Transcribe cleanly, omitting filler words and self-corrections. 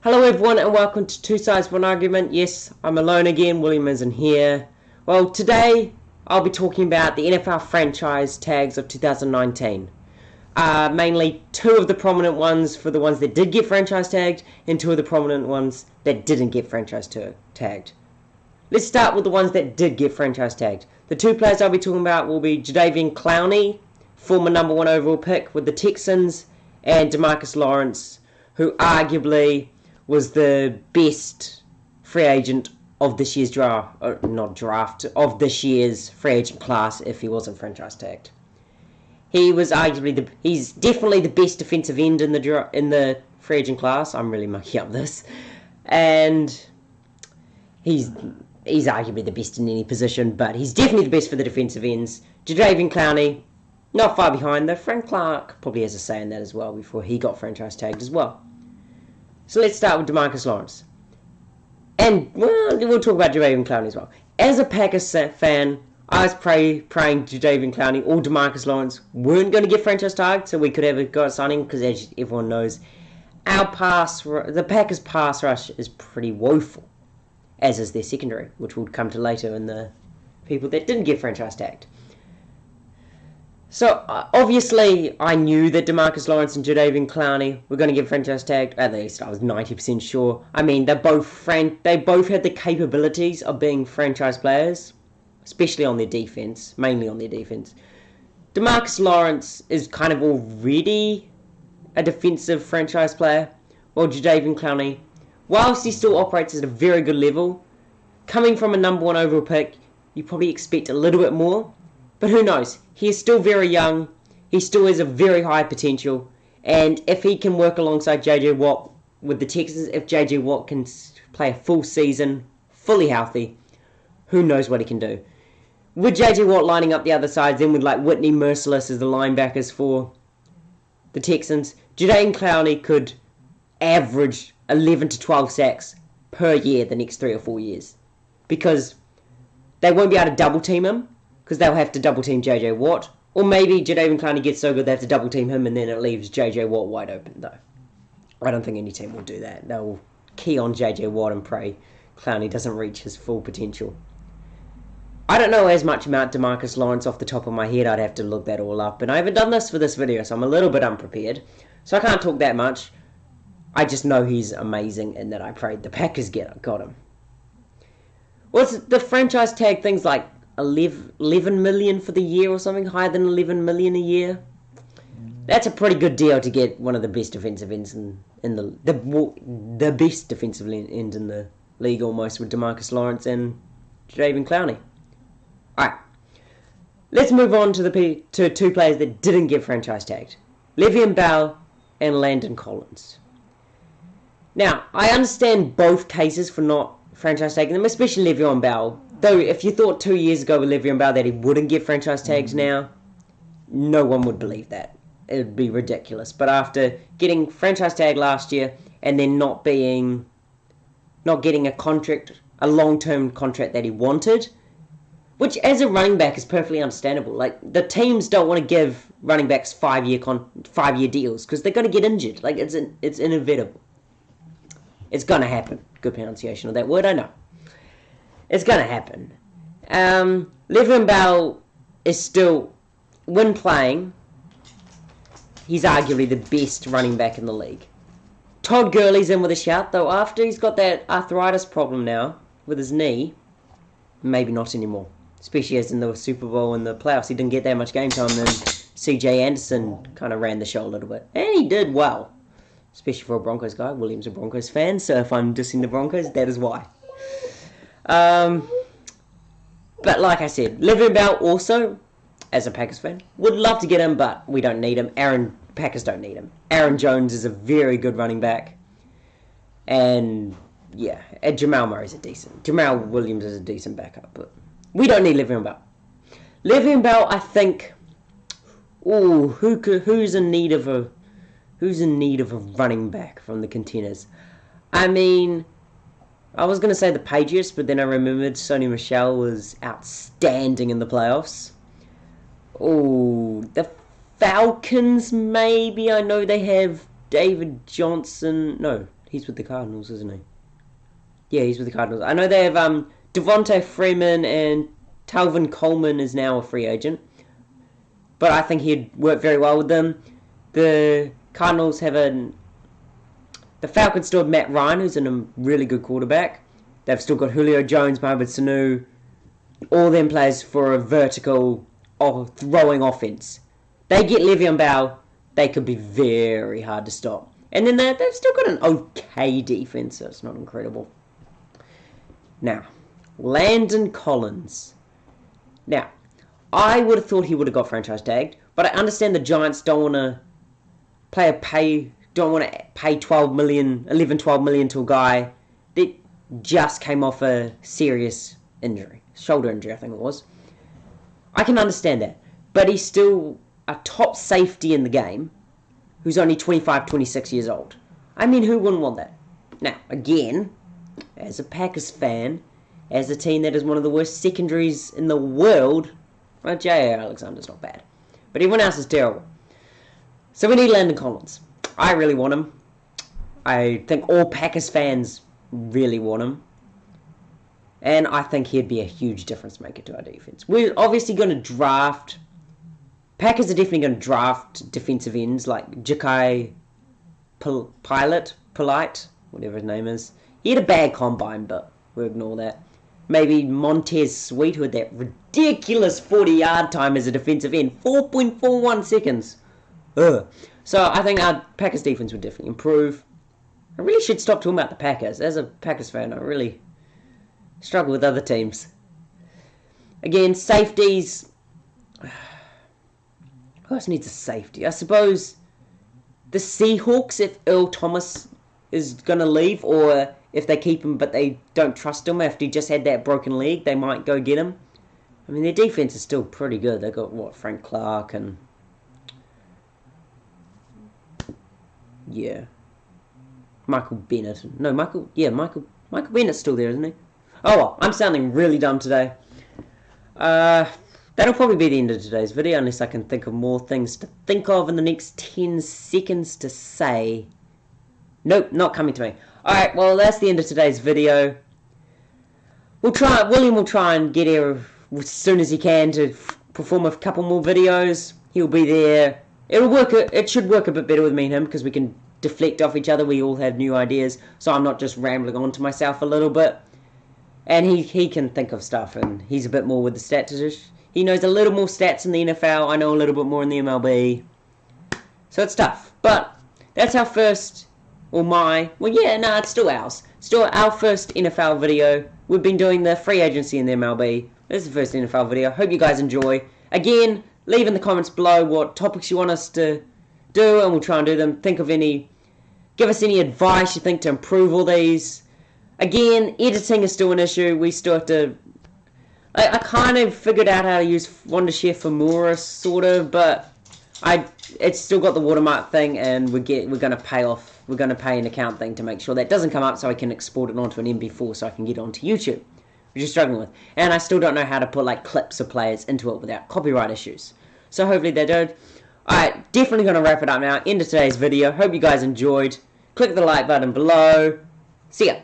Hello everyone and welcome to Two Sides One Argument. Yes, I'm alone again, William isn't here. Well, today I'll be talking about the NFL franchise tags of 2019. Mainly two of the prominent ones for the ones that did get franchise tagged and two of the prominent ones that didn't get franchise tagged. Let's start with the ones that did get franchise tagged. The two players I'll be talking about will be Jadeveon Clowney, former number 1 overall pick with the Texans, and Demarcus Lawrence, who arguably was the best free agent of this year's of this year's free agent class if he wasn't franchise tagged. He's definitely the best defensive end in the free agent class. I'm really mucking up this, and he's arguably the best in any position, but he's definitely the best for the defensive ends. Jadeveon Clowney, not far behind though. Frank Clark probably has a say in that as well before he got franchise tagged as well. So let's start with Demarcus Lawrence. And we'll talk about Jadeveon Clowney as well. As a Packers fan, I was praying Jadeveon Clowney or Demarcus Lawrence weren't going to get franchise tagged, so we could have a guy signing, because as everyone knows, the Packers pass rush is pretty woeful, as is their secondary, which we'll come to later in the people that didn't get franchise tagged. So, obviously, I knew that Demarcus Lawrence and Jadeveon Clowney were going to get franchise tagged. At least, I was 90% sure. I mean, they both had the capabilities of being franchise players, especially on their defense, mainly on their defense. Demarcus Lawrence is kind of already a defensive franchise player, while Jadeveon Clowney, whilst he still operates at a very good level, coming from a number 1 overall pick, you probably expect a little bit more. But who knows? He is still very young. He still has a very high potential. And if he can work alongside J.J. Watt with the Texans, if J.J. Watt can play a full season, fully healthy, who knows what he can do. With J.J. Watt lining up the other side, then with like Whitney Merciless as the linebackers for the Texans, Jadeveon Clowney could average 11 to 12 sacks per year the next 3 or 4 years. Because they won't be able to double team him, because they'll have to double team J.J. Watt. Or maybe Jadeveon Clowney gets so good they have to double team him and then it leaves J.J. Watt wide open, though. I don't think any team will do that. They'll key on J.J. Watt and pray Clowney doesn't reach his full potential. I don't know as much about Demarcus Lawrence off the top of my head. I'd have to look that all up. And I haven't done this for this video, so I'm a little bit unprepared. So I can't talk that much. I just know he's amazing and that I prayed the Packers got him. What's the franchise tag things like 11 million for the year or something, higher than 11 million a year? That's a pretty good deal to get one of the best defensive ends in the best defensive end in the league almost, with Demarcus Lawrence and Jadeveon Clowney. Alright, let's move on to two players that didn't get franchise tagged. Le'Veon Bell and Landon Collins. Now, I understand both cases for not franchise tagging them, especially Le'Veon Bell. Though, if you thought 2 years ago with Le'Veon Bell that he wouldn't get franchise tags now, no one would believe that. It would be ridiculous. But after getting franchise tag last year and then not getting a long-term contract that he wanted, which as a running back is perfectly understandable. Like, the teams don't want to give running backs 5-year deals because they're going to get injured. Like, it's inevitable. It's going to happen. Good pronunciation of that word, I know. It's going to happen. Le'Veon Bell is still, when playing, he's arguably the best running back in the league. Todd Gurley's in with a shout, though after he's got that arthritis problem now with his knee, maybe not anymore. Especially as in the Super Bowl and the playoffs, he didn't get that much game time, and C.J. Anderson kind of ran the show a little bit. And he did well, especially for a Broncos guy. William's a Broncos fan, so if I'm dissing the Broncos, that is why. But like I said, Le'Veon Bell also, as a Packers fan, would love to get him, but we don't need him. Packers don't need him. Aaron Jones is a very good running back. And, yeah, Jamal Williams is a decent backup, but we don't need Le'Veon Bell. Le'Veon Bell, I think, who's in need of a running back from the contenders? I mean, I was going to say the Patriots, but then I remembered Sony Michel was outstanding in the playoffs. The Falcons, maybe. I know they have David Johnson. No, He's with the Cardinals, isn't he? Yeah, he's with the Cardinals. I know they have Devontae Freeman and Talvin Coleman is now a free agent. But I think he'd work very well with them. The Cardinals have the Falcons still have Matt Ryan, who's a really good quarterback. They've still got Julio Jones, Mohamed Sanu, all them players for a vertical throwing offense. They get Le'Veon Bell, they could be very hard to stop. And then they've still got an okay defense, so it's not incredible. Now, Landon Collins. Now, I would have thought he would have got franchise tagged, but I understand the Giants don't want to pay 12 million to a guy that just came off a serious injury, shoulder injury, I think it was. I can understand that, but he's still a top safety in the game who's only 25, 26 years old. I mean, who wouldn't want that? Now, again, as a Packers fan, as a team that is one of the worst secondaries in the world, well, J.A. Alexander's not bad, but everyone else is terrible. So we need Landon Collins. I really want him. I think all Packers fans really want him. And I think he'd be a huge difference maker to our defense. We're obviously going to draft... Packers are definitely going to draft defensive ends like Ja'Kai Polite, whatever his name is. He had a bad combine, but we'll ignore that. Maybe Montez Sweet, who had that ridiculous 40-yard time as a defensive end. 4.41 seconds. Ugh. So I think our Packers defense would definitely improve. I really should stop talking about the Packers. As a Packers fan, I really struggle with other teams. Again, safeties. Who else needs a safety? I suppose the Seahawks, if Earl Thomas is going to leave, or if they keep him but they don't trust him after he just had that broken leg, they might go get him. I mean, their defense is still pretty good. They've got, Frank Clark and... yeah. Michael Bennett. No, Michael Bennett's still there, isn't he? Oh, well, I'm sounding really dumb today. That'll probably be the end of today's video, unless I can think of more things to think of in the next 10 seconds to say. Nope, not coming to me. Alright, well, that's the end of today's video. William will try and get here as soon as he can to perform a couple more videos. He'll be there. It should work a bit better with me and him, because we can deflect off each other. We all have new ideas, so I'm not just rambling on to myself a little bit. And he can think of stuff, and he's a bit more with the stats. He knows a little more stats in the NFL. I know a little bit more in the MLB. So it's tough. But that's our first, it's still ours. Still our first NFL video. We've been doing the free agency in the MLB. This is the first NFL video. Hope you guys enjoy. Again, leave in the comments below what topics you want us to do, and we'll try and do them. Give us any advice you think to improve all these. Again, editing is still an issue. We still have to... I kind of figured out how to use Wondershare Femora, sort of, but it's still got the watermark thing, and we're going to pay an account thing to make sure that doesn't come up, so I can export it onto an MP4 so I can get it onto YouTube, which I'm struggling with. And I still don't know how to put like clips of players into it without copyright issues. So hopefully they don't. Alright, definitely going to wrap it up now. End of today's video. Hope you guys enjoyed. Click the like button below. See ya.